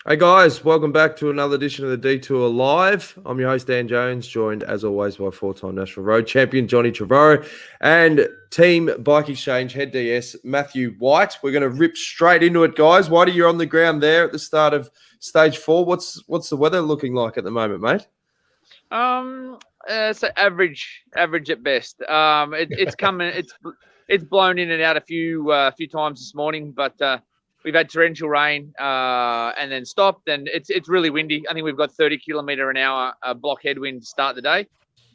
Hey guys, welcome back to another edition of the Detour Live. I'm your host Dan Jones, joined as always by four-time National Road Champion Johnny Trevorrow and Team Bike Exchange Head DS Matthew White. We're going to rip straight into it, guys. Whitey, you're on the ground there at the start of Stage 4. What's the weather looking like at the moment, mate? So average at best. It's coming. It's blown in and out a few times this morning, but we've had torrential rain and then stopped, and it's really windy. I think we've got 30 km/h block headwind to start the day,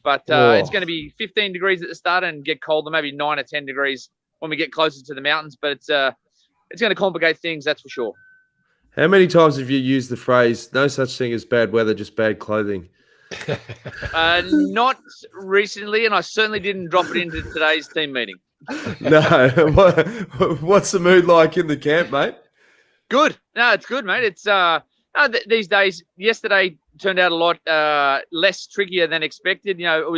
but it's going to be 15 degrees at the start and get colder, maybe 9 or 10 degrees when we get closer to the mountains. But it's going to complicate things, that's for sure. How many times have you used the phrase "no such thing as bad weather, just bad clothing"? Not recently, and I certainly didn't drop it into today's team meeting. No. What's the mood like in the camp, mate? Good. No, it's good, mate. It's these days. Yesterday turned out a lot less trickier than expected. You know,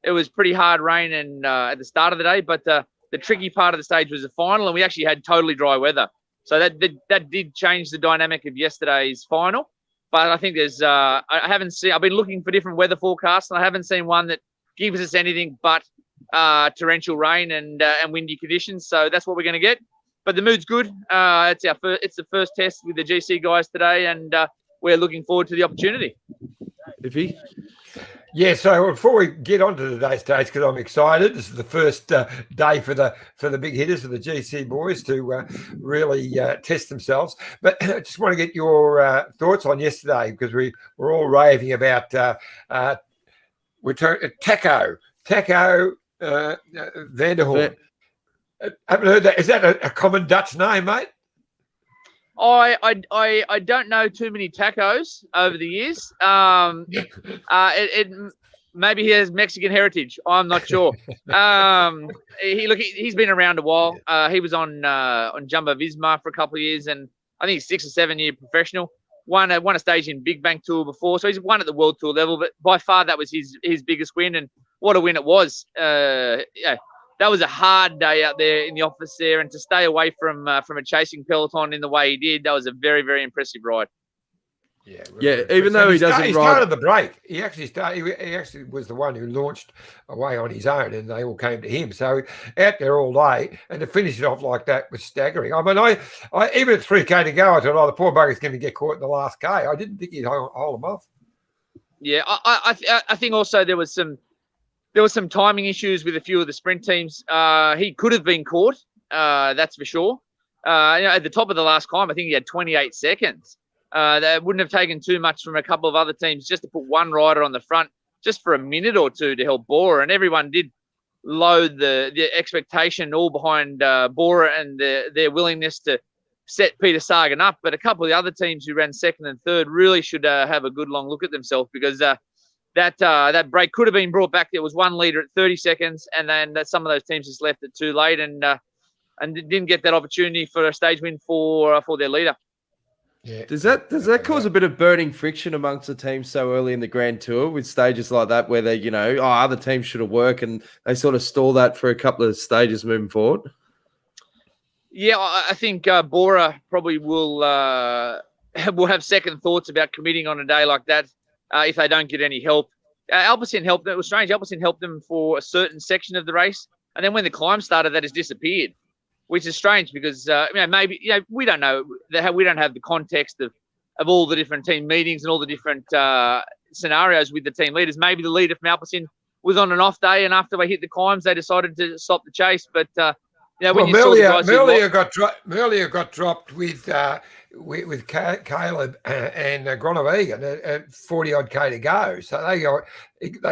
it was pretty hard rain and at the start of the day, but the tricky part of the stage was the final, and we actually had totally dry weather. So that did change the dynamic of yesterday's final. But I think there's I haven't seen. I've been looking for different weather forecasts, and I haven't seen one that gives us anything but torrential rain and windy conditions. So that's what we're going to get. But the mood's good. It's the first test with the GC guys today, and we're looking forward to the opportunity. Iffy? Yeah, so before we get on to today's stage, because I'm excited, this is the first day for the big hitters, for the GC boys to really test themselves. But I just want to get your thoughts on yesterday, because we were all raving about Taco Van der Hoorn. Haven't heard that. Is that a common Dutch name, mate? I don't know too many tacos over the years. Maybe he has Mexican heritage. I'm not sure. He's been around a while. He was on Jumbo Visma for a couple of years, and I think he's 6 or 7 year professional. Won a stage in Big Bang Tour before, so he's won at the World Tour level. But by far, that was his biggest win, and what a win it was. That was a hard day out there in the office there, and to stay away from a chasing peloton in the way he did, that was a very, very impressive ride. Yeah. Even though he started the break, he actually was the one who launched away on his own, and they all came to him. So out there all day, and to finish it off like that was staggering. I mean, I even at 3K to go, I thought, the poor bugger's going to get caught in the last K. I didn't think he'd hold him off. Yeah, I think also there was some timing issues with a few of the sprint teams. He could have been caught, that's for sure. At the top of the last climb, I think he had 28 seconds. That wouldn't have taken too much from a couple of other teams just to put one rider on the front just for a minute or two to help Bora. And everyone did load the expectation all behind Bora and their willingness to set Peter Sagan up. But a couple of the other teams who ran second and third really should have a good long look at themselves, because that break could have been brought back. There was 1 leader at 30 seconds, and then some of those teams just left it too late and didn't get that opportunity for a stage win for their leader. Yeah. Does that cause a bit of burning friction amongst the teams so early in the Grand Tour with stages like that where they, other teams should have worked, and they sort of stall that for a couple of stages moving forward? Yeah, I think Bora probably will have second thoughts about committing on a day like that if they don't get any help. Alpecin helped. It was strange. Alpecin helped them for a certain section of the race, and then when the climb started, that has disappeared, which is strange because maybe we don't know. We don't have the context of all the different team meetings and all the different scenarios with the team leaders. Maybe the leader from Alpecin was on an off day, and after they hit the climbs, they decided to stop the chase. But Merlier got dropped with Caleb and Groenewegen at 40 odd K to go, so they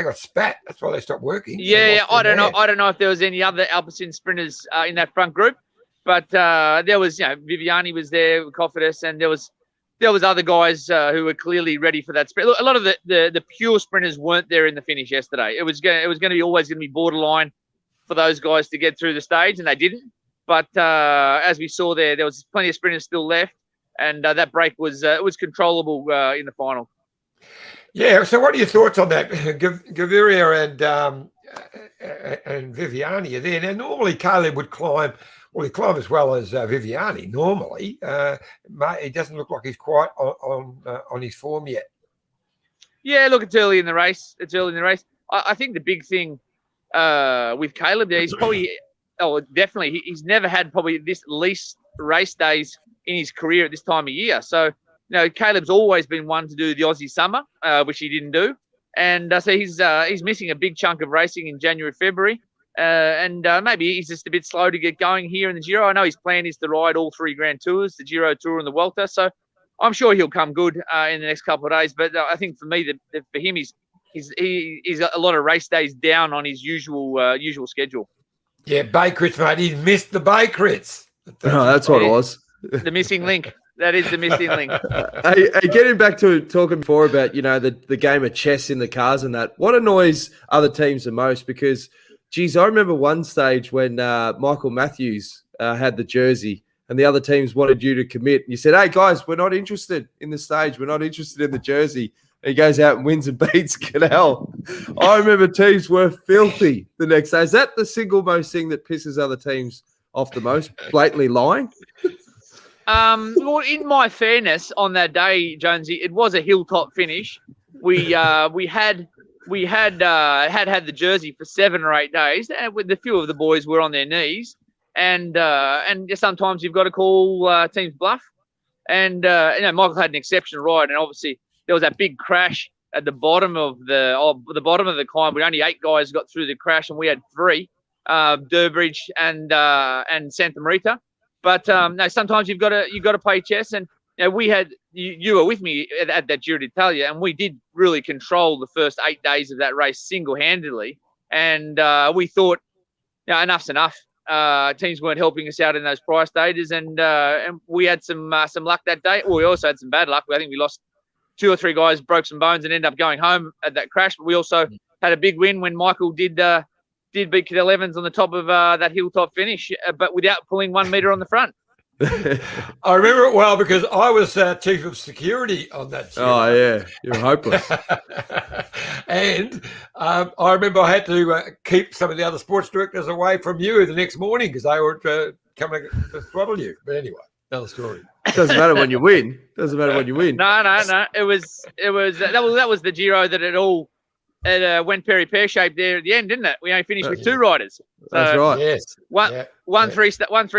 got spat. That's why they stopped working. Yeah, I don't know if there was any other Alpecin sprinters in that front group, but there was Viviani was there with Cofidis, and there was other guys who were clearly ready for that sprint. Look, a lot of the pure sprinters weren't there in the finish yesterday. It was going to be always going to be borderline for those guys to get through the stage, and they didn't. But as we saw there was plenty of sprinters still left, and that break was controllable in the final. Yeah. So, what are your thoughts on that, Gaviria and Viviani are there? Now, normally Caleb would climb Well, he climbed as well as Viviani normally. He doesn't look like he's quite on his form yet. Yeah, look, it's early in the race. I think the big thing with Caleb there, he's probably, definitely, he's never had probably this least race days in his career at this time of year. So, Caleb's always been one to do the Aussie summer, which he didn't do. And so he's missing a big chunk of racing in January, February. And maybe he's just a bit slow to get going here in the Giro. I know his plan is to ride all 3 Grand Tours, the Giro Tour and the Vuelta. So I'm sure he'll come good in the next couple of days. But I think for me, that for him, he's got a lot of race days down on his usual schedule. Yeah, Bakerits, mate. He's missed the Bakerits. That's what it was. The missing link. That is the missing link. Hey, getting back to talking before about, the game of chess in the cars and that, what annoys other teams the most? Because, geez, I remember one stage when Michael Matthews had the jersey and the other teams wanted you to commit. And you said, hey, guys, we're not interested in the stage. We're not interested in the jersey. And he goes out and wins and beats Cadell. I remember teams were filthy the next day. Is that the single most thing that pisses other teams off the most? Blatantly lying? Well, in my fairness, on that day, Jonesy, it was a hilltop finish. We had the jersey for 7 or 8 days, and with a few of the boys were on their knees, and sometimes you've got to call teams bluff. And Michael had an exceptional ride, and obviously there was that big crash at the bottom of the climb. With only 8 guys got through the crash, and we had 3, Durbridge and Santa Marita. But sometimes you've got to play chess, and we had you were with me at that Giro d'Italia, and we did really control the first 8 days of that race single-handedly, and we thought, enough's enough. Teams weren't helping us out in those price stages, and we had some luck that day. Well, we also had some bad luck. I think we lost 2 or 3 guys, broke some bones, and ended up going home at that crash. But we also had a big win when Michael did beat Cadell Evans on the top of that hilltop finish, but without pulling 1 metre on the front. I remember it well because I was chief of security on that Giro. Oh, yeah. You're hopeless. And I remember I had to keep some of the other sports directors away from you the next morning because they were coming to throttle you. But anyway, another story. It doesn't matter when you win. No. It was that was the Giro that it all went pear-shaped there at the end, didn't it? We only finished with 2 riders. So that's right. Yes. Won 3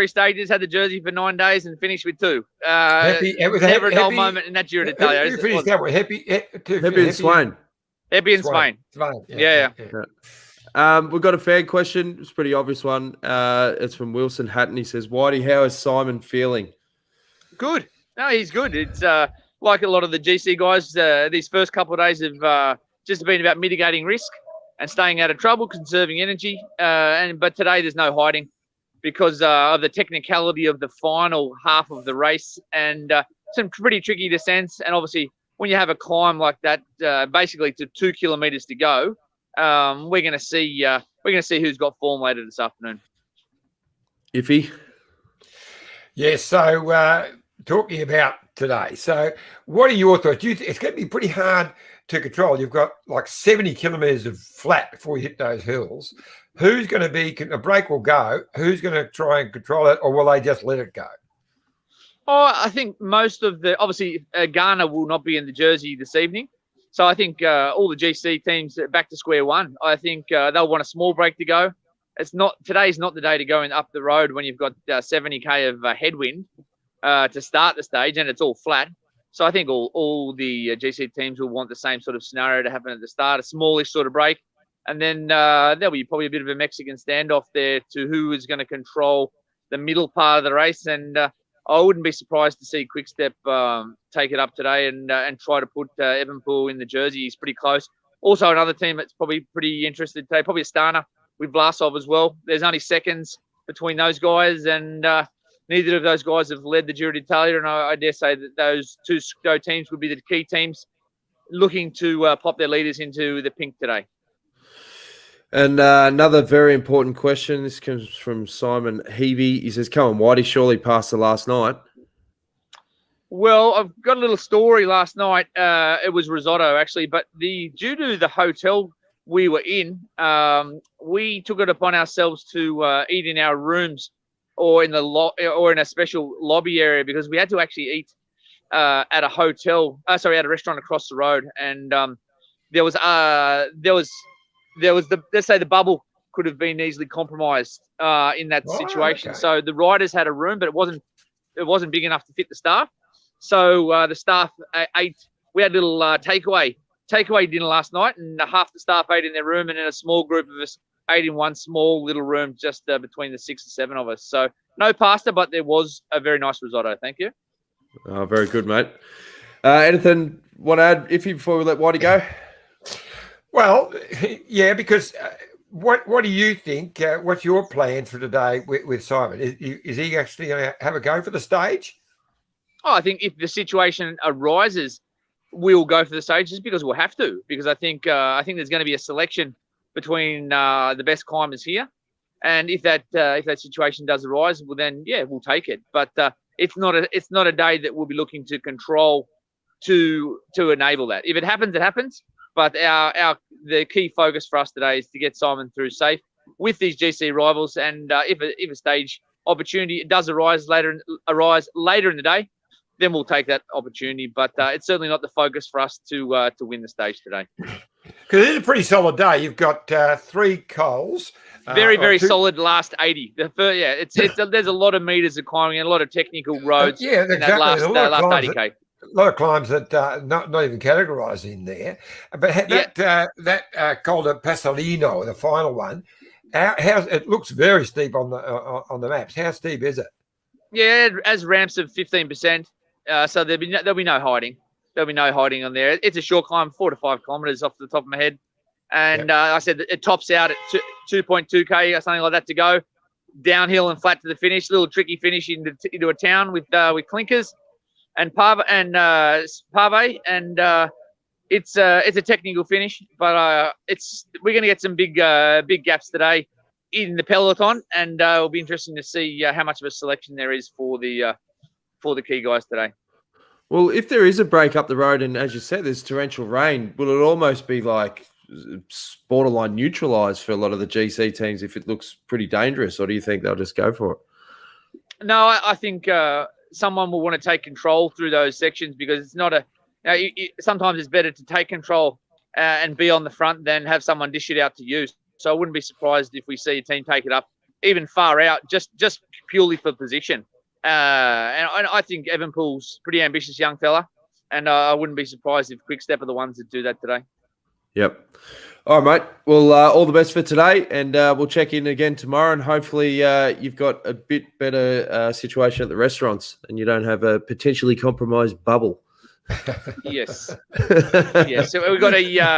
stages, had the jersey for 9 days, and finished with 2. It was never a dull moment in that Giro d'Italia. Who finished that one? Happy and Swain. Happy and Swain. Yeah. We've got a fan question. It's a pretty obvious one. It's from Wilson Hatton. He says, Whitey, how is Simon feeling? Good. No, he's good. It's like a lot of the GC guys, these first couple of days have just been about mitigating risk and staying out of trouble, conserving energy. But today there's no hiding because of the technicality of the final half of the race and some pretty tricky descents. And obviously, when you have a climb like that, basically to 2 kilometres to go, we're going to see who's got form later this afternoon. Iffy. Yes. So talking about today. So what are your thoughts? It's going to be pretty hard to control. You've got like 70 kilometres of flat before you hit those hills. Who's going to be, a break will go, who's going to try and control it, or will they just let it go? Oh, I think most of obviously Ghana will not be in the jersey this evening. So I think all the GC teams are back to square one. I think they'll want a small break to go. Today's not the day to go up the road when you've got 70k of headwind to start the stage and it's all flat. So I think all the GC teams will want the same sort of scenario to happen at the start, a smallish sort of break. And then there'll be probably a bit of a Mexican standoff there to who is going to control the middle part of the race. And I wouldn't be surprised to see Quickstep take it up today and try to put Evenepoel in the jersey. He's pretty close. Also, another team that's probably pretty interested today, probably Astana with Vlasov as well. There's only seconds between those guys, and neither of those guys have led the Giro d'Italia, and I dare say that those two teams would be the key teams looking to pop their leaders into the pink today. And another very important question. This comes from Simon Heavey. He says, come on, Whitey, surely passed the last night. Well, I've got a little story last night. It was risotto, actually, but due to the hotel we were in, we took it upon ourselves to eat in our rooms or in the or in a special lobby area, because we had to actually eat at a at a restaurant across the road, and there was let's say the bubble could have been easily compromised in that situation. Okay. So the riders had a room, but it wasn't big enough to fit the staff. So the staff ate. We had a little takeaway dinner last night, and half the staff ate in their room, and then a small group of us ate in one small little room just between the 6 or 7 of us. So no pasta, but there was a very nice risotto. Thank you. Oh, very good, mate. Anything want to add, Iffy, before we let Whitey go? Well, yeah, because what do you think? What's your plan for today with Simon? Is he actually going to have a go for the stage? Oh, I think if the situation arises, we'll go for the stage just because we'll have to. Because I think there's going to be a selection between the best climbers here, and if that situation does arise, well then we'll take it. But it's not a day that we'll be looking to control to enable that. If it happens, it happens. But the key focus for us today is to get Simon through safe with these GC rivals, and if a stage opportunity does arise later in the day, then we'll take that opportunity. But it's certainly not the focus for us to win the stage today. Because it's a pretty solid day. You've got 3 coals. Very solid last 80. There's a lot of meters of climbing and a lot of technical roads. Yeah, in exactly. that last 80k. A lot of climbs that not even categorised in there. But that called a Pasolino, the final one. It looks very steep on the maps. How steep is it? Yeah, as ramps of 15%. So there'll be no hiding. There'll be no hiding on there. It's a short climb, 4 to 5 kilometres off the top of my head. And I said that it tops out at 2.2k or something like that to go. Downhill and flat to the finish. A little tricky finish into a town with clinkers and pave, and it's a technical finish, but we're going to get some big gaps today in the peloton, and it'll be interesting to see how much of a selection there is for the key guys today. Well, if there is a break up the road, and as you said, there's torrential rain, will it almost be like borderline neutralised for a lot of the GC teams if it looks pretty dangerous, or do you think they'll just go for it? No, I think someone will want to take control through those sections, because it's not sometimes it's better to take control and be on the front than have someone dish it out to you. So I wouldn't be surprised if we see a team take it up even far out, just purely for position. And I think Evanpool's a pretty ambitious young fella, and I wouldn't be surprised if Quickstep are the ones that do that today. Yep. All right, mate. Well, all the best for today, and we'll check in again tomorrow, and hopefully you've got a bit better situation at the restaurants and you don't have a potentially compromised bubble. Yes. Yeah. So we got it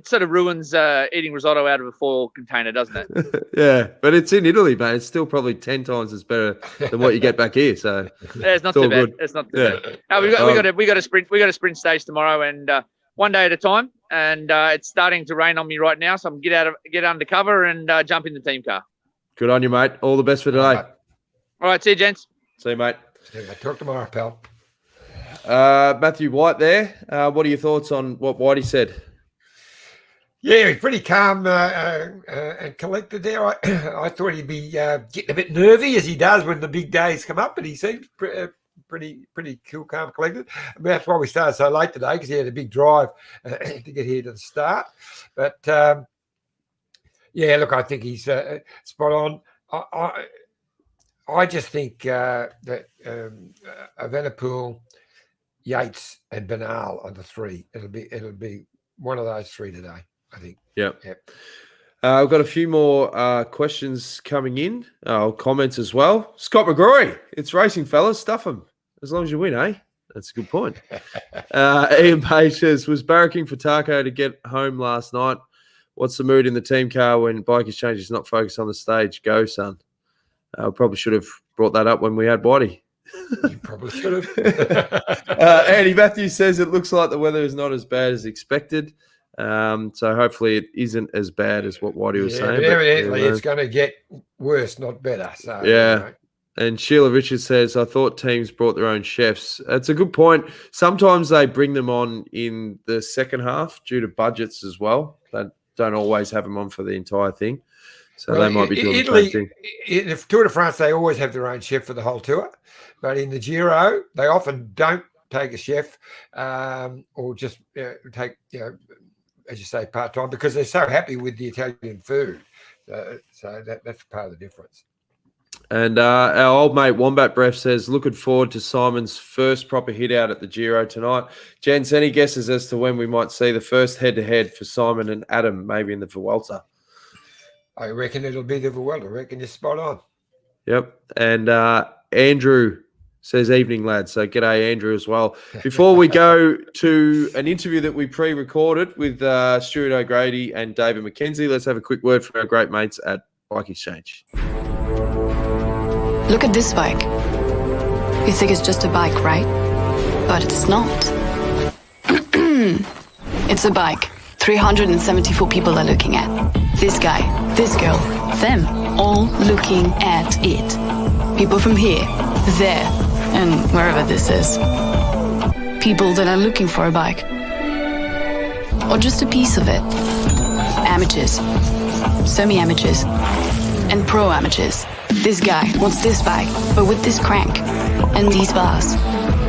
sort of ruins eating risotto out of a foil container, doesn't it? Yeah, but it's in Italy, mate. It's still probably 10 times as better than what you get back here. So it's not too bad. It's not too bad. No, we got a sprint stage tomorrow, and one day at a time. And it's starting to rain on me right now, so I'm get under cover and jump in the team car. Good on you, mate. All the best for today. All right, see you, gents. See you, mate. Talk tomorrow, pal. Matthew White there. What are your thoughts on what Whitey said? Yeah, he's pretty calm and collected there. I thought he'd be getting a bit nervy, as he does when the big days come up, but he seems pretty cool, calm, collected. I mean, that's why we started so late today, because he had a big drive to get here to the start. But yeah, look, I think he's spot on. I just think that Van der Hoorn, Yates, and Bernal are the 3. It'll be one of those 3 today, I think. Yep. I've got a few more questions coming in, comments as well. Scott McGrory, it's racing, fellas. Stuff them as long as you win, eh? That's a good point. Ian Page says, was barracking for Taco to get home last night. What's the mood in the team car when BikeExchange is not focused on the stage? Go, son. Probably should have brought that up when we had Whitey. You probably should have. Andy Matthews says it looks like the weather is not as bad as expected. So hopefully it isn't as bad as what Whitey was saying. Evidently, it's going to get worse, not better. So yeah. And Sheila Richards says, I thought teams brought their own chefs. That's a good point. Sometimes they bring them on in the second half due to budgets as well. They don't always have them on for the entire thing. So they might be doing Italy, the same thing. In the Tour de France, they always have their own chef for the whole tour. But in the Giro, they often don't take a chef or just take, as you say, part-time because they're so happy with the Italian food. So that's part of the difference. And our old mate Wombat Breath says, looking forward to Simon's first proper hit out at the Giro tonight. Gents, any guesses as to when we might see the first head-to-head for Simon and Adam, maybe in the Vuelta? I reckon it'll be the Vuelta. I reckon you're spot on. Yep. And Andrew says, evening, lads. So g'day, Andrew, as well. Before we go to an interview that we pre-recorded with Stuart O'Grady and David McKenzie, let's have a quick word from our great mates at BikeExchange. Look at this bike. You think it's just a bike, right? But it's not. It's a bike 374 people are looking at. This guy, this girl, them, all looking at it. People from here, there, and wherever this is. People that are looking for a bike. Or just a piece of it. Amateurs, semi-amateurs, and pro-amateurs. This guy wants this bike, but with this crank and these bars.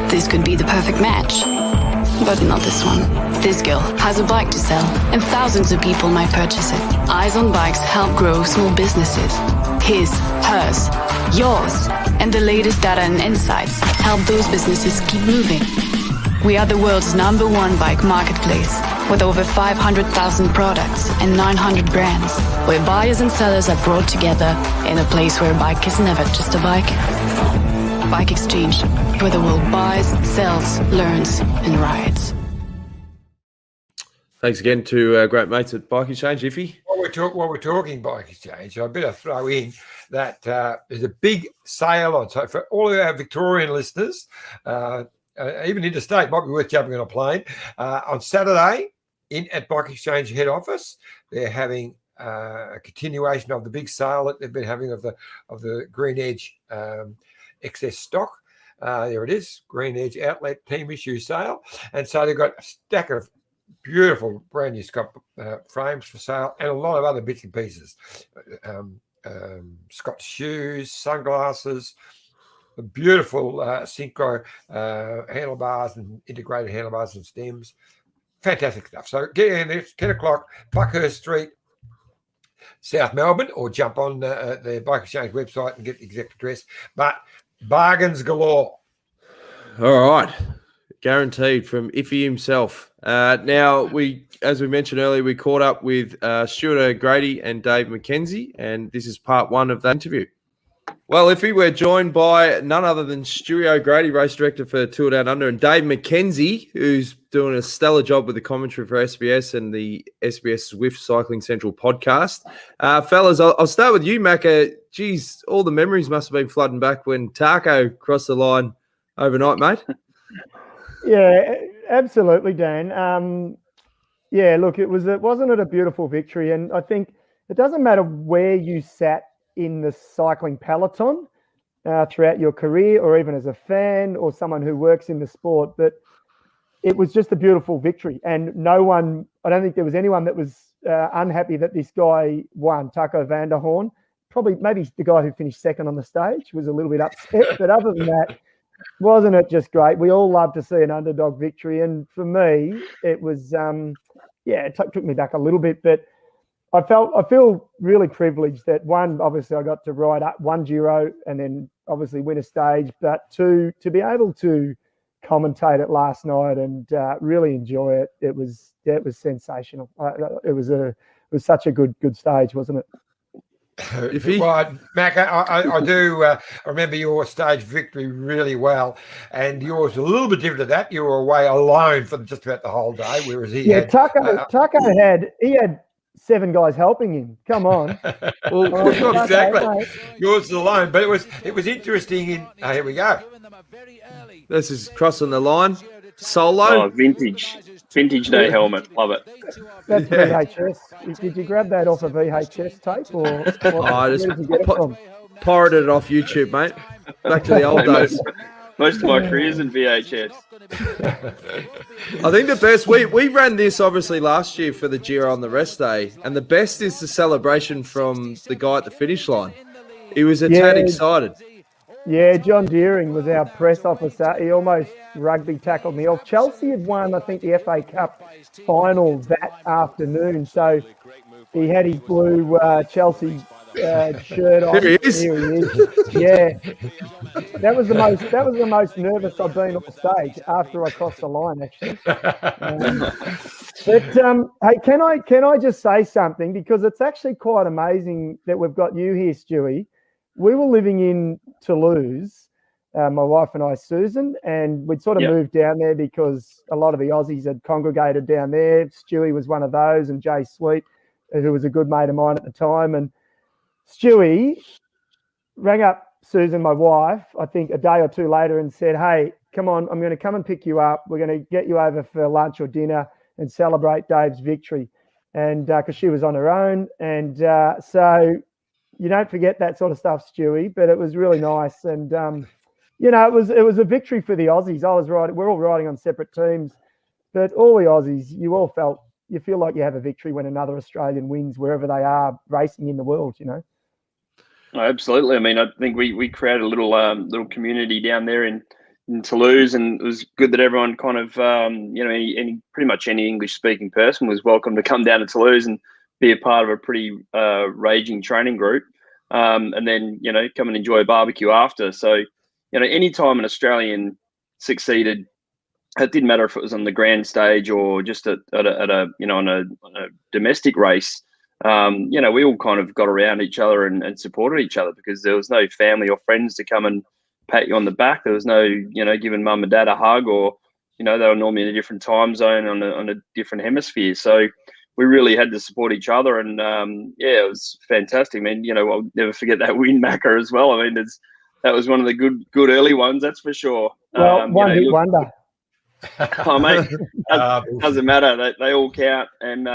This could be the perfect match. But not this one. This girl has a bike to sell, and thousands of people might purchase it. Eyes on Bikes help grow small businesses. His, hers, yours, and the latest data and insights help those businesses keep moving. We are the world's #1 bike marketplace, with over 500,000 products and 900 brands, where buyers and sellers are brought together in a place where a bike is never just a bike. BikeExchange, where the world buys, sells, learns, and rides. Thanks again to our great mates at BikeExchange, Iffy. While we're talking BikeExchange, I better throw in that there's a big sale on. So for all of our Victorian listeners, even interstate, might be worth jumping on a plane. On Saturday, at BikeExchange head office, they're having a continuation of the big sale that they've been having of the Green Edge excess stock. There it is, Green Edge outlet team issue sale. And so they've got a stack of beautiful brand new Scott frames for sale and a lot of other bits and pieces. Scott shoes, sunglasses, the beautiful Synchro handlebars and integrated handlebars and stems. Fantastic stuff. So get in there, it's 10 o'clock, Buckhurst Street, South Melbourne, or jump on the BikeExchange website and get the exact address. But bargains galore. All right. Guaranteed from Iffy himself. Now, as we mentioned earlier, we caught up with Stuart O'Grady and Dave McKenzie, and this is part 1 of the interview. Well, Iffy, we're joined by none other than Stuart O'Grady, race director for Tour Down Under, and Dave McKenzie, who's doing a stellar job with the commentary for SBS and the SBS Zwift Cycling Central podcast. Fellas, I'll start with you, Macca. Geez, all the memories must have been flooding back when Taco crossed the line overnight, mate. Yeah, absolutely, Dan. Yeah, look, wasn't it a beautiful victory? And I think it doesn't matter where you sat in the cycling peloton throughout your career, or even as a fan or someone who works in the sport, but it was just a beautiful victory. And I don't think there was anyone that was unhappy that this guy won, Taco Van der Hoorn. Probably maybe the guy who finished second on the stage was a little bit upset, but other than that, wasn't it just great? We all love to see an underdog victory. And for me, it was, it took me back a little bit, but I feel really privileged that obviously I got to ride up one Giro and then obviously win a stage, but to be able to commentate it last night and really enjoy it, it was sensational. It was such a good stage, wasn't it? Well, Mac, I do remember your stage victory really well, and yours was a little bit different to that. You were away alone for just about the whole day, whereas Taco had 7 guys helping him. Come on. Well, exactly. Yours was alone, but it was interesting. Here we go. This is crossing the line. Solo. Oh, vintage day helmet. Love it. That's VHS. Did you grab that off a VHS tape or I just pirated it off YouTube, mate. Back to the old days. Most of my career's in VHS. I think the best, we ran this obviously last year for the Giro on the rest day, and the best is the celebration from the guy at the finish line. He was a tad excited. Yeah, John Deering was our press officer. He almost rugby tackled me off. Chelsea had won, I think, the FA Cup final that afternoon, so he had his blue Chelsea shirt on. Here he is. Yeah, that was the most nervous I've been on stage after I crossed the line, actually. Hey, can I just say something, because it's actually quite amazing that we've got you here, Stewie. We were living in Toulouse, my wife and I, Susan, and we'd sort of moved down there because a lot of the Aussies had congregated down there. Stewie was one of those, and Jay Sweet, who was a good mate of mine at the time. And Stewie rang up Susan, my wife, I think a day or two later, and said, "Hey, come on, I'm going to come and pick you up. We're going to get you over for lunch or dinner and celebrate Dave's victory." And because she was on her own. And so you don't forget that sort of stuff, Stewie, but it was really nice. And, it was a victory for the Aussies. We're all riding on separate teams, but all the Aussies, you feel like you have a victory when another Australian wins wherever they are racing in the world, Oh, absolutely. I mean, I think we created a little community down there in Toulouse, and it was good that everyone kind of, pretty much any English-speaking person was welcome to come down to Toulouse and be a part of a pretty raging training group, and then, come and enjoy a barbecue after. So, any time an Australian succeeded, it didn't matter if it was on the grand stage or just on a domestic race. We all kind of got around each other and supported each other, because there was no family or friends to come and pat you on the back. There was no, giving mum and dad a hug, or, they were normally in a different time zone on a different hemisphere. So we really had to support each other, and it was fantastic. I mean, I'll never forget that win, Macca, as well. I mean, that was one of the good early ones, that's for sure. Well, one-hit wonder. Oh, mate, doesn't matter. They all count, and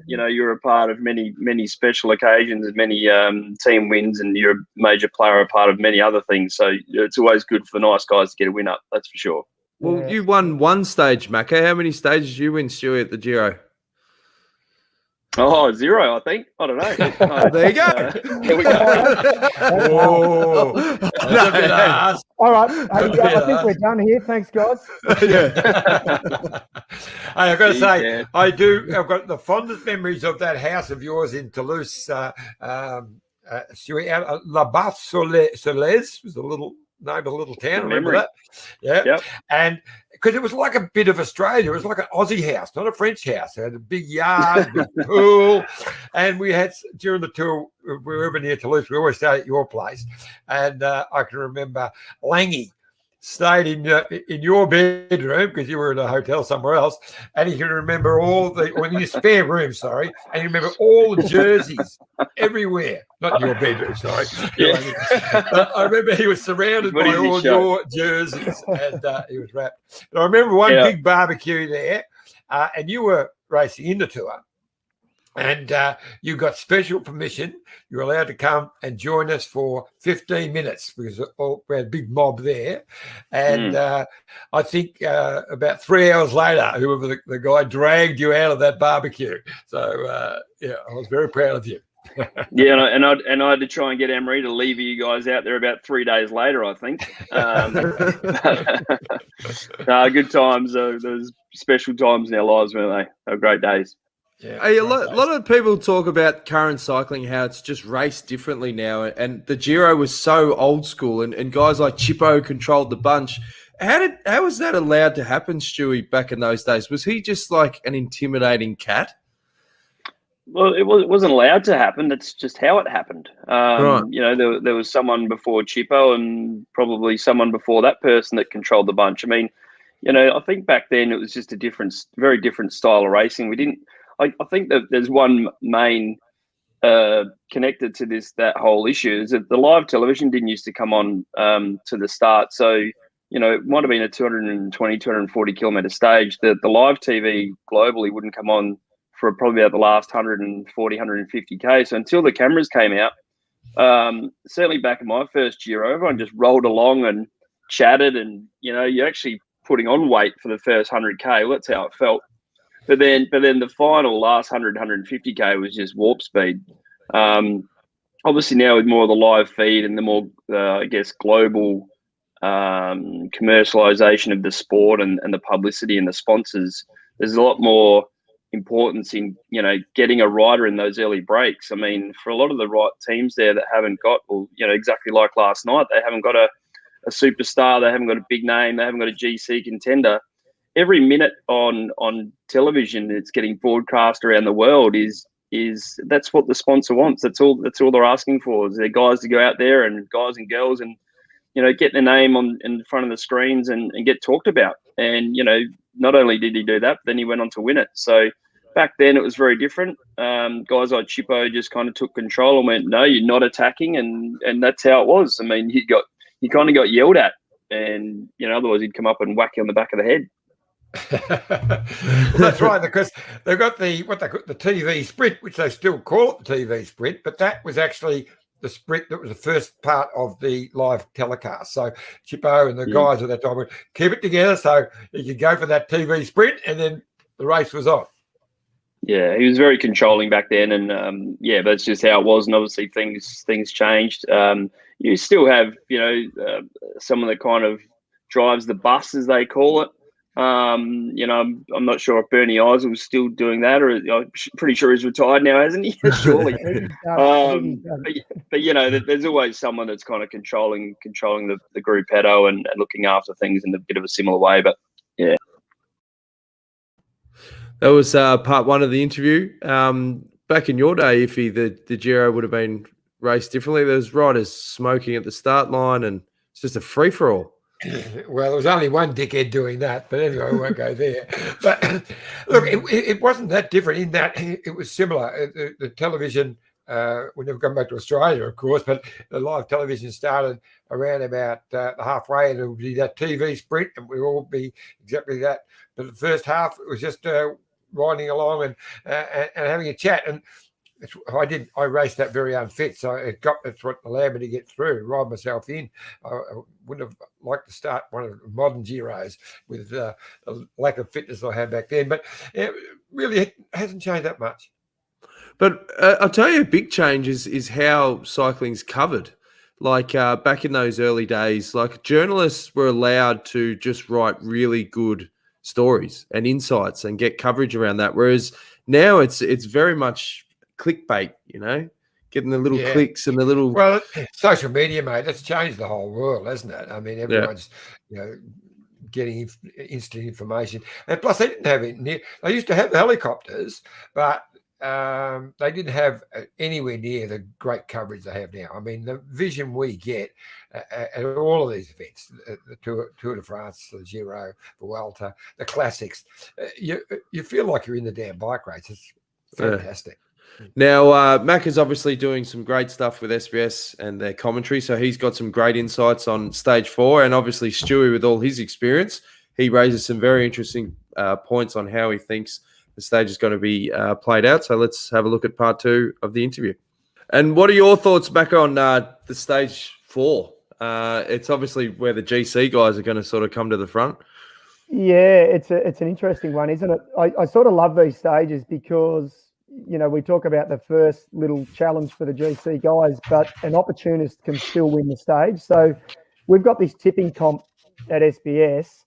you're a part of many special occasions and many team wins, and you're a major player, a part of many other things. So it's always good for the nice guys to get a win up. That's for sure. Well, you won one stage, Macca. How many stages did you win, Stewie, at the Giro? Oh, 0, I think. I don't know. Oh, there you go. Here we go. All right. I think we're done here. Thanks, guys. Hey, I've got to say, I've got the fondest memories of that house of yours in Toulouse. Stuart, La Basse-Solez was the little name of a little town. Remember that? Yeah. Yep. And because it was like a bit of Australia. It was like an Aussie house, not a French house. It had a big yard, a big pool. And we had, during the tour, wherever near Toulouse, we always stayed at your place. And I can remember Langy stayed in your bedroom, because you were in a hotel somewhere else, and you can remember in your spare room, sorry, and you remember all the jerseys everywhere. Not in your bedroom, sorry. Yeah. But I remember he was surrounded by all your jerseys, and he was wrapped. But I remember one big barbecue there, and you were racing in the tour, and you got special permission. You were allowed to come and join us for 15 minutes, because we had a big mob there. And I think about 3 hours later, whoever the guy dragged you out of that barbecue. So, I was very proud of you. Yeah, and I had to try and get Emery to leave you guys out there about 3 days later, I think. Good times. Those special times in our lives, weren't they? They were great days. Yeah, hey, a lot of people talk about current cycling, how it's just raced differently now, and the Giro was so old school, and guys like Chippo controlled the bunch. How was that allowed to happen, Stewie, back in those days? Was he just like an intimidating cat? Well, it wasn't allowed to happen. That's just how it happened. Right. There was someone before Chippo, and probably someone before that person that controlled the bunch. I mean, I think back then it was just a very different style of racing. I think that there's one main connected to that whole issue, is that the live television didn't used to come on to the start. So, it might have been a 220, 240 kilometre stage. The live TV globally wouldn't come on for probably about the last 140, 150K. So until the cameras came out, certainly back in my first Giro, everyone just rolled along and, chatted, and you're actually putting on weight for the first 100K. Well, that's how it felt. But then the final last 150K was just warp speed. Obviously now with more of the live feed and the more, I guess, global commercialization of the sport and the publicity and the sponsors, there's a lot more importance in, getting a rider in those early breaks. I mean, for a lot of the right teams there that haven't got, exactly like last night, they haven't got a superstar, they haven't got a big name, they haven't got a GC contender. Every minute on television that's getting broadcast around the world is that's what the sponsor wants. That's all they're asking for, is their guys to go out there, and guys and girls, and get their name in front of the screens and get talked about. And not only did he do that, but then he went on to win it. So back then it was very different. Guys like Chippo just kind of took control and went, no, you're not attacking, and that's how it was. I mean, he kind of got yelled at, and otherwise he'd come up and whack you on the back of the head. Well, that's right, because they've got the TV sprint, which they still call it the TV sprint, but that was actually the sprint that was the first part of the live telecast. So Chippo and the guys at that time would keep it together so you could go for that TV sprint, and then the race was on. Yeah, he was very controlling back then, and that's just how it was. And obviously things changed. You still have someone that kind of drives the bus, as they call it. I'm not sure if Bernie Eisel was still doing that, or I'm pretty sure he's retired now, hasn't he? Surely. But there's always someone that's kind of controlling the group pedo and looking after things in a bit of a similar way. But yeah, that was part one of the interview. Back in your day, Iffy, the Giro would have been raced differently. There was riders smoking at the start line, and it's just a free for all. Well, there was only one dickhead doing that, but anyway, we won't go there. But look, it wasn't that different in that it was similar. The television, we never come back to Australia, of course, but the live television started around about halfway, and it would be that TV sprint, and we'd all be exactly that. But the first half, it was just riding along and having a chat. And I raced that very unfit, so that's what allowed me to get through, ride myself in. I wouldn't have liked to start one of the modern Giros with the lack of fitness I had back then, but it really hasn't changed that much. But I'll tell you, a big change is how cycling's covered. Like back in those early days, like journalists were allowed to just write really good stories and insights and get coverage around that, whereas now it's very much clickbait, getting the little clicks and the little. Well, social media, mate, that's changed the whole world, hasn't it? I mean, everyone's getting instant information, and plus they didn't have it near. They used to have helicopters, but they didn't have anywhere near the great coverage they have now. I mean, the vision we get at all of these events, the Tour de France, the Giro, the Vuelta, the classics, you feel like you're in the damn bike race. It's fantastic. Now, Mac is obviously doing some great stuff with SBS and their commentary, so he's got some great insights on Stage 4, and obviously Stewie, with all his experience, he raises some very interesting points on how he thinks the stage is going to be played out. So let's have a look at part 2 of the interview. And what are your thoughts back on the Stage 4? It's obviously where the GC guys are going to sort of come to the front. Yeah, it's an interesting one, isn't it? I sort of love these stages because we talk about the first little challenge for the GC guys, but an opportunist can still win the stage. So we've got this tipping comp at SBS,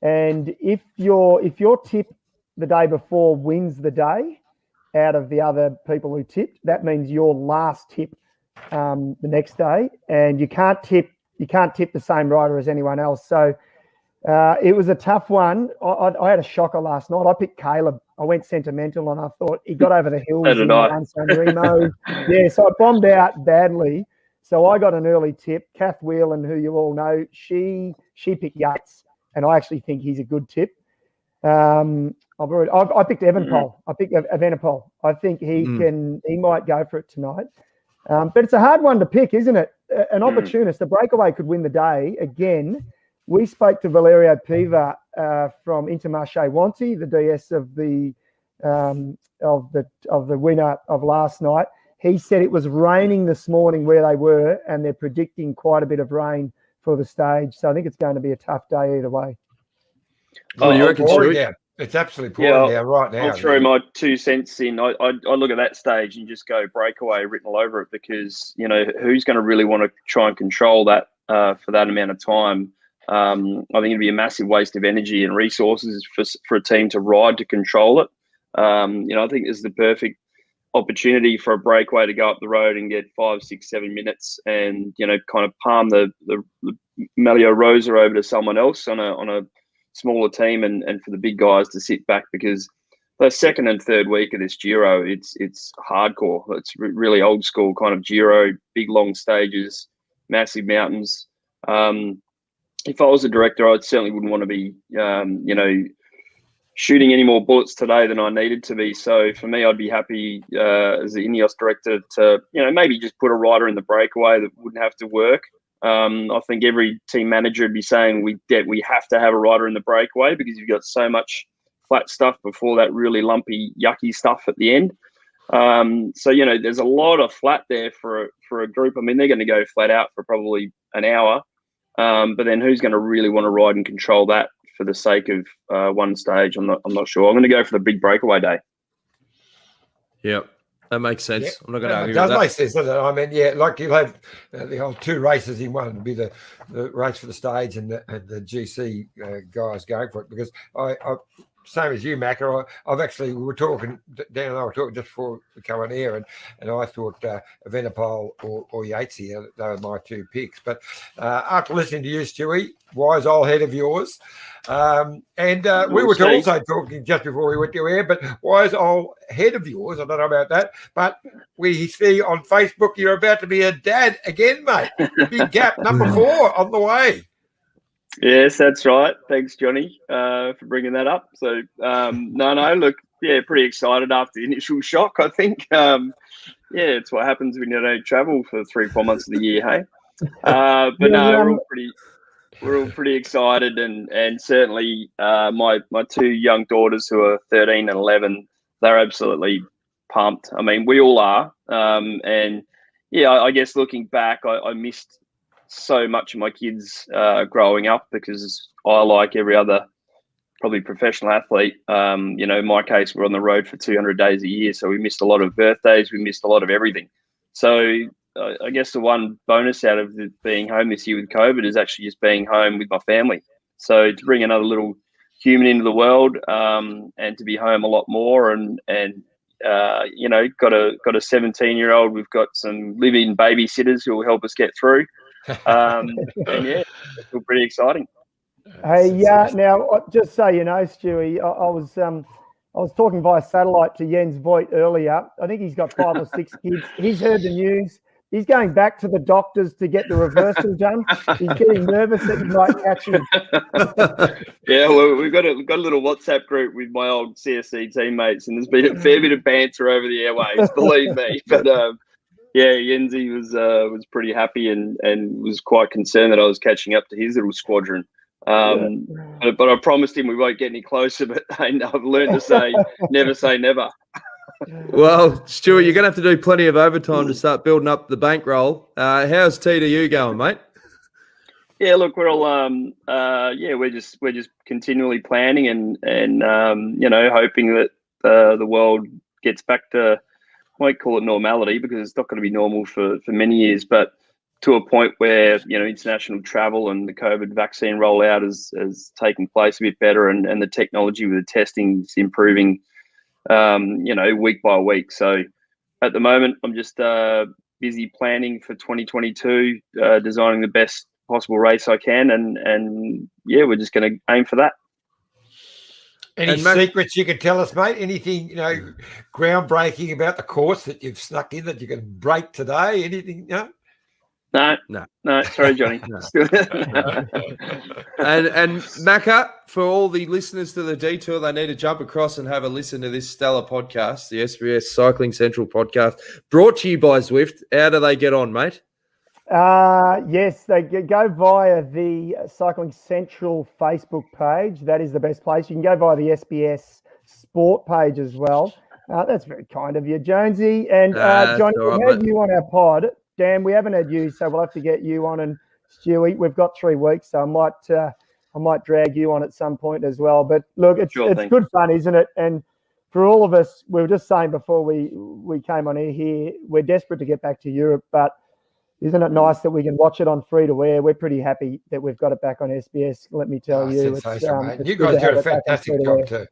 and if your tip the day before wins the day out of the other people who tipped, that means your last tip the next day, and you can't tip the same rider as anyone else. So it was a tough one. I had a shocker last night. I picked Caleb. I went sentimental, and I thought he got over the hills in San Remo. Yeah, so I bombed out badly. So I got an early tip. Kath Whelan, who you all know, she picked Yates, and I actually think he's a good tip. I picked Evenepoel. I picked Evenepoel. I think he might go for it tonight. But it's a hard one to pick, isn't it? An opportunist, a breakaway could win the day again. We spoke to Valerio Piva from Intermarché Wanty, the DS of the winner of last night. He said it was raining this morning where they were, and they're predicting quite a bit of rain for the stage. So I think it's going to be a tough day either way. What do you reckon, pouring Stuart? down. It's absolutely pouring down right now. I'll throw my 2 cents in. I look at that stage and just go breakaway written all over it, because, you know, who's going to really want to try and control that for that amount of time? I think it'd be a massive waste of energy and resources for a team to ride to control it. You know, I think this is the perfect opportunity for a breakaway to go up the road and get 5, 6, 7 minutes, and, you know, kind of palm the Melio Rosa over to someone else on a smaller team, and for the big guys to sit back, because the second and third week of this Giro, it's hardcore. It's really old school kind of Giro, big long stages, massive mountains. If I was a director, I certainly wouldn't want to be, you know, shooting any more bullets today than I needed to be. So for me, I'd be happy as the Ineos director to, you know, maybe just put a rider in the breakaway that wouldn't have to work. I think every team manager would be saying we have to have a rider in the breakaway, because you've got so much flat stuff before that really lumpy, yucky stuff at the end. So, you know, there's a lot of flat there for a group. I mean, they're going to go flat out for probably an hour. But then who's going to really want to ride and control that for the sake of one stage? I'm not sure. I'm going to go for the big breakaway day. Yep. That makes sense. Yeah. I'm not going to argue It does with make that. sense, doesn't it? I mean, yeah, like you'll have the whole 2 races in one. It'll be the race for the stage and the GC guys going for it. Because I same as you, Macca, I've actually, we were talking, Dan and I were talking just before we come on air, and I thought Evenepoel or Yates here, they were my 2 picks. But after listening to you, Stewie, wise old head of yours, and we were also talking just before we went to air, but wise old head of yours, I don't know about that, but we see on Facebook you're about to be a dad again, mate. Big gap, number 4 on the way. Yes, that's right. Thanks, Johnny, for bringing that up. So, no, look, yeah, pretty excited after the initial shock, I think. Yeah, it's what happens when you don't travel for 3-4 months of the year, hey? But no, we're all pretty excited, and certainly my 2 young daughters who are 13 and 11, they're absolutely pumped. I mean, we all are. And yeah, I guess looking back, I missed so much of my kids growing up, because I, like every other probably professional athlete, you know, in my case, we're on the road for 200 days a year. So we missed a lot of birthdays. We missed a lot of everything. So I guess the one bonus out of being home this year with COVID is actually just being home with my family. So to bring another little human into the world, and to be home a lot more, and you know, got a 17-year-old. We've got some live-in babysitters who will help us get through. And yeah, it's pretty exciting. Hey, now just so you know, Stewie, I was talking via satellite to Jens Voigt earlier. I think he's got 5 or 6 kids. He's heard the news. He's going back to the doctors to get the reversal done. He's getting nervous that he might catch him. Yeah, well, we've got a little WhatsApp group with my old CSC teammates, and there's been a fair bit of banter over the airwaves, believe me. But yeah, Yenzi was pretty happy and was quite concerned that I was catching up to his little squadron. But I promised him we won't get any closer. But I've learned to say never. Well, Stuart, you're going to have to do plenty of overtime to start building up the bankroll. How's TDU going, mate? Yeah, look, we're all we're just continually planning and you know, hoping that the world gets back to, I won't call it normality because it's not going to be normal for many years, but to a point where, you know, international travel and the COVID vaccine rollout has taken place a bit better, and the technology with the testing is improving, you know, week by week. So at the moment, I'm just busy planning for 2022, designing the best possible race I can, and yeah, we're just going to aim for that. Any secrets you can tell us, mate? Anything, you know, groundbreaking about the course that you've snuck in that you can break today? Anything, you know? No. Sorry, Johnny. And Macca, for all the listeners to the detour, they need to jump across and have a listen to this stellar podcast, the SBS Cycling Central podcast, brought to you by Zwift. How do they get on, mate? Yes, they go via the Cycling Central Facebook page. That is the best place. You can go via the SBS Sport page as well. That's very kind of you, Jonesy. And Johnny, we had you on our pod. Dan, we haven't had you, so we'll have to get you on and Stewie, we've got 3 weeks, so I might drag you on at some point as well. But look, it's good fun, isn't it? And for all of us, we were just saying before we came on air here, we're desperate to get back to Europe, but isn't it nice that we can watch it on free to air? We're pretty happy that we've got it back on SBS. Let me tell you, it's you guys do a fantastic job too.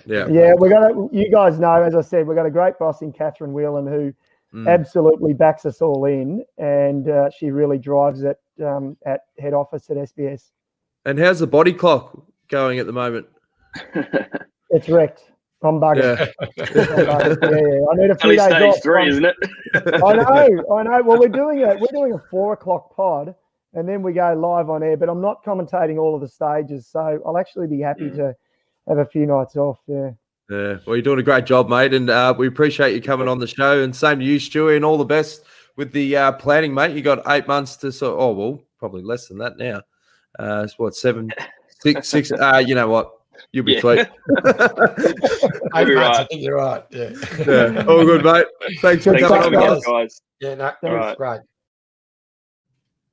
Yeah. You guys know, as I said, we've got a great boss in Catherine Whelan who absolutely backs us all in, and she really drives it at head office at SBS. And how's the body clock going at the moment? It's wrecked. I'm buggered. Yeah. I need a few days stage off. 3, isn't it? I know. Well, we're doing a 4:00 pod, and then we go live on air. But I'm not commentating all of the stages, so I'll actually be happy to have a few nights off. Yeah. Yeah. Well, you're doing a great job, mate, and we appreciate you coming on the show. And same to you, Stewie, and all the best with the planning, mate. You got 8 months to probably less than that now. It's what 7, 6. You know what? You'll be sweet. I'll be right. I think you're right. Yeah. All good, mate. Thanks for coming on, guys. Yeah, no, that's great.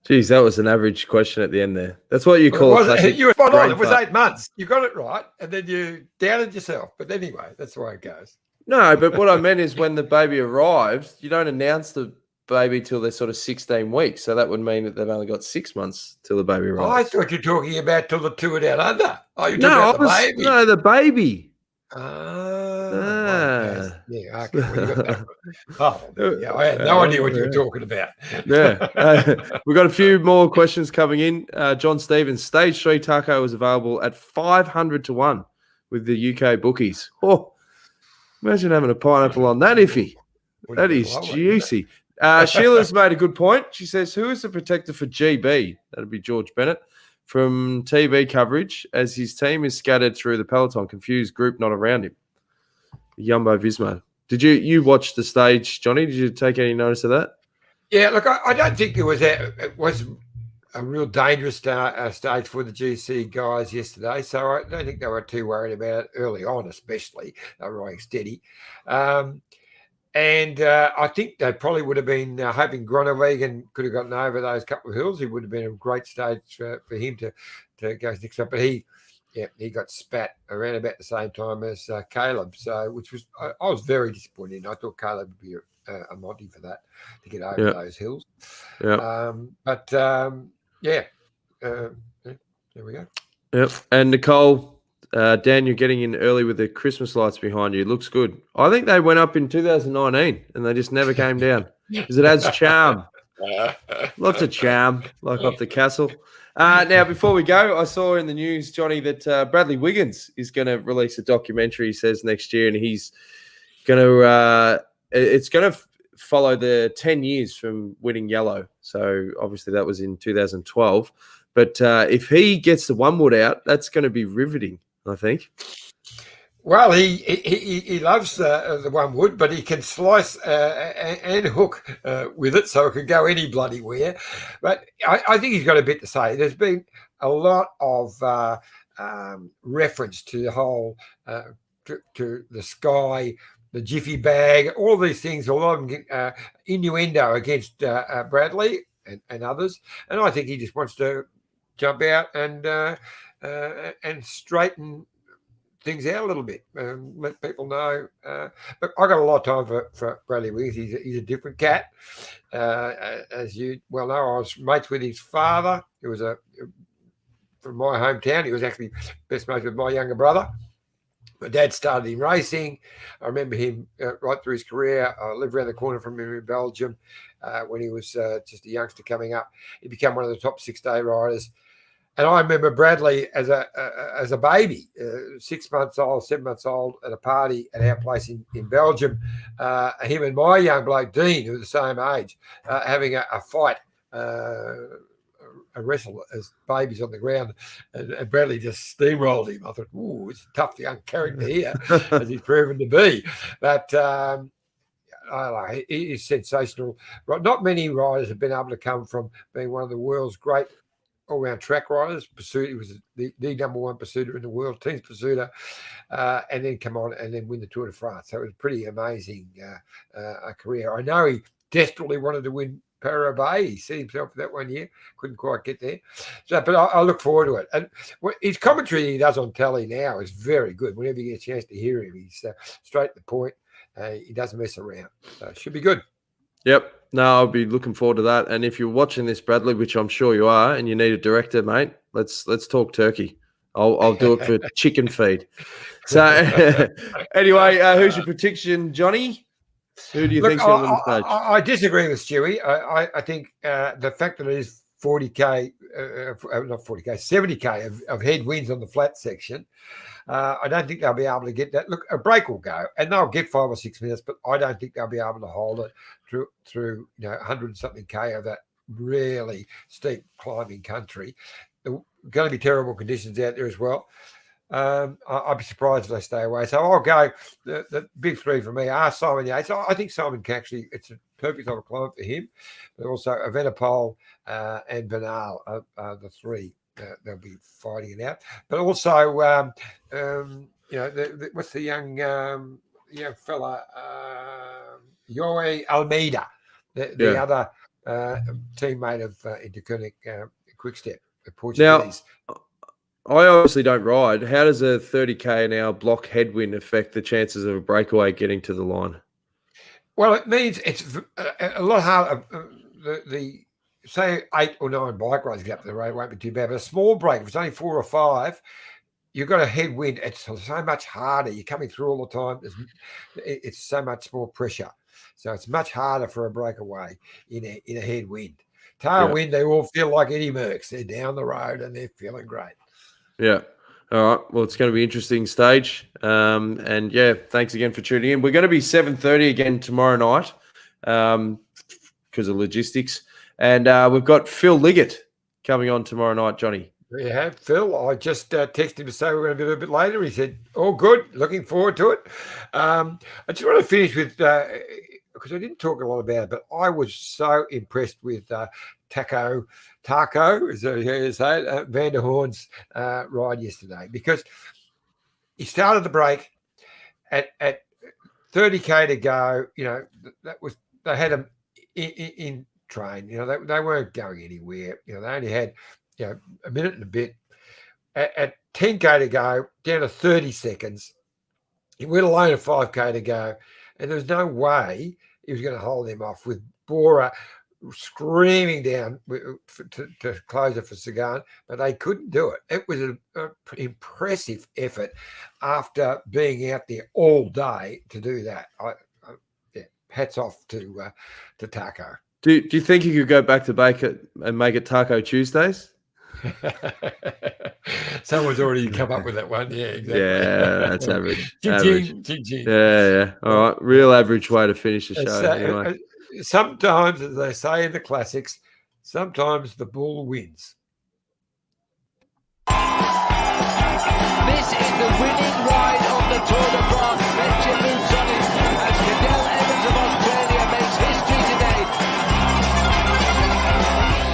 Geez, that was an average question at the end there. That's what you call it. You were spot on. It was 8 months. You got it right, and then you doubted yourself. But anyway, that's the way it goes. No, but what I meant is when the baby arrives, you don't announce the baby till they're sort of 16 weeks. So that would mean that they've only got 6 months till the baby arrives. I thought you were talking about till the 2 are down under. Oh, you're talking about the baby. No, the baby. Yeah, okay. I had no idea what you were talking about. We've got a few more questions coming in. John Stevens, stage 3 taco is available at 500 to 1 with the UK bookies. Oh, imagine having a pineapple on that iffy. That is juicy. Sheila's made a good point. She says, who is the protector for GB? That'd be George Bennett from TV coverage as his team is scattered through the peloton, confused group not around him. Jumbo Visma. Did you watch the stage, Johnny? Did you take any notice of that? Yeah, look, I don't think it was a real dangerous stage for the GC guys yesterday, so I don't think they were too worried about it early on, especially. They were riding steady. And I think they probably would have been hoping Groenewegen could have gotten over those couple of hills. It would have been a great stage for him to go next up. But he got spat around about the same time as Caleb. So, which was I was very disappointed. I thought Caleb would be a Monty for that to get over those hills. Yeah. There we go. Yep. And Nicole. Dan, you're getting in early with the Christmas lights behind you. Looks good. I think they went up in 2019 and they just never came down because it adds charm. Lots of charm, like off the castle. Now, before we go, I saw in the news, Johnny, that Bradley Wiggins is going to release a documentary, he says, next year, and he's going to it's going to follow the 10 years from winning yellow. So obviously that was in 2012. But if he gets the one wood out, that's going to be riveting, I think. Well, he loves the one wood, but he can slice and hook with it, so it can go any bloody where. But I think he's got a bit to say. There's been a lot of reference to the whole to the sky, the jiffy bag, all these things. A lot of them innuendo against Bradley and others, and I think he just wants to jump out and straighten things out a little bit, let people know. But I got a lot of time for Bradley Wiggins. He's a different cat. As you well know, I was mates with his father. He was from my hometown. He was actually best mates with my younger brother. My dad started him racing. I remember him right through his career. I lived around the corner from him in Belgium when he was just a youngster coming up. He became one of the top 6-day riders. And I remember Bradley as a baby, 6 months old, 7 months old, at a party at our place in Belgium. Him and my young bloke, Dean, who were the same age, having a fight, a wrestle as babies on the ground. And Bradley just steamrolled him. I thought, ooh, it's a tough young character here, as he's proven to be. But he is sensational. Not many riders have been able to come from being one of the world's great all-round track riders. He was the number one pursuiter in the world, team's pursuiter, and then come on and then win the Tour de France. So it was a pretty amazing career. I know he desperately wanted to win Parabay. He see himself for that 1 year. Couldn't quite get there. So, but I look forward to it. And his commentary he does on telly now is very good. Whenever you get a chance to hear him, he's straight to the point. He doesn't mess around. So it should be good. Yep. No, I'll be looking forward to that. And if you're watching this, Bradley, which I'm sure you are, and you need a director, mate, let's talk turkey. I'll do it for chicken feed. So anyway, who's your prediction, Johnny? Who do you think's going to win the stage? I disagree with Stewie. I think the fact that it is 40K, not 40K, 70K of headwinds on the flat section, I don't think they'll be able to get that. Look, a break will go, and they'll get 5 or 6 minutes, but I don't think they'll be able to hold it through 100-something K of that really steep climbing country. There are going to be terrible conditions out there as well. I'd be surprised if they stay away. So I'll go. The big three for me are Simon Yates. I think Simon can actually, it's a perfect type of climb for him, but also Evenepoel and Bernal are the three. They'll be fighting it out. But also, what's the young fella, Yoe Almeida, the other teammate of Interconic Quickstep, the Portuguese. Now, I obviously don't ride. How does a 30K an hour block headwind affect the chances of a breakaway getting to the line? Well, it means it's a lot harder. The say 8 or 9 bike rides get up the road won't be too bad. But a small break, if it's only 4 or 5, you've got a headwind. It's so much harder. You're coming through all the time. It's so much more pressure. So it's much harder for a breakaway in a headwind. Tailwind, they all feel like Eddie Merckx. They're down the road and they're feeling great. Yeah. All right. Well, it's going to be an interesting stage. And yeah, thanks again for tuning in. We're going to be 7:30 again tomorrow night because of logistics. And we've got Phil Liggett coming on tomorrow night, Johnny. Yeah, Phil. I just texted him to say we're going to be a little bit later. He said, "All good. Looking forward to it." I just want to finish with because I didn't talk a lot about it, but I was so impressed with Taco, as I say, Van der Hoorn's ride yesterday, because he started the break at 30K to go. They had him in train. They weren't going anywhere. They only had a minute and a bit. At 10K to go, down to 30 seconds, he went alone at 5K to go, and there was no way he was going to hold him off, with Bora screaming down to close it for Sagan, but they couldn't do it. It was an impressive effort after being out there all day to do that. Hats off to Taco. Do you think you could go back to Baker and make it Taco Tuesdays? Someone's already come up with that one. Yeah, exactly. Yeah, that's average. Ching. Yeah. All right. Real average way to finish the show. Anyway. Sometimes, as they say in the classics, sometimes the bull wins. This is the winning ride of the Tour de France.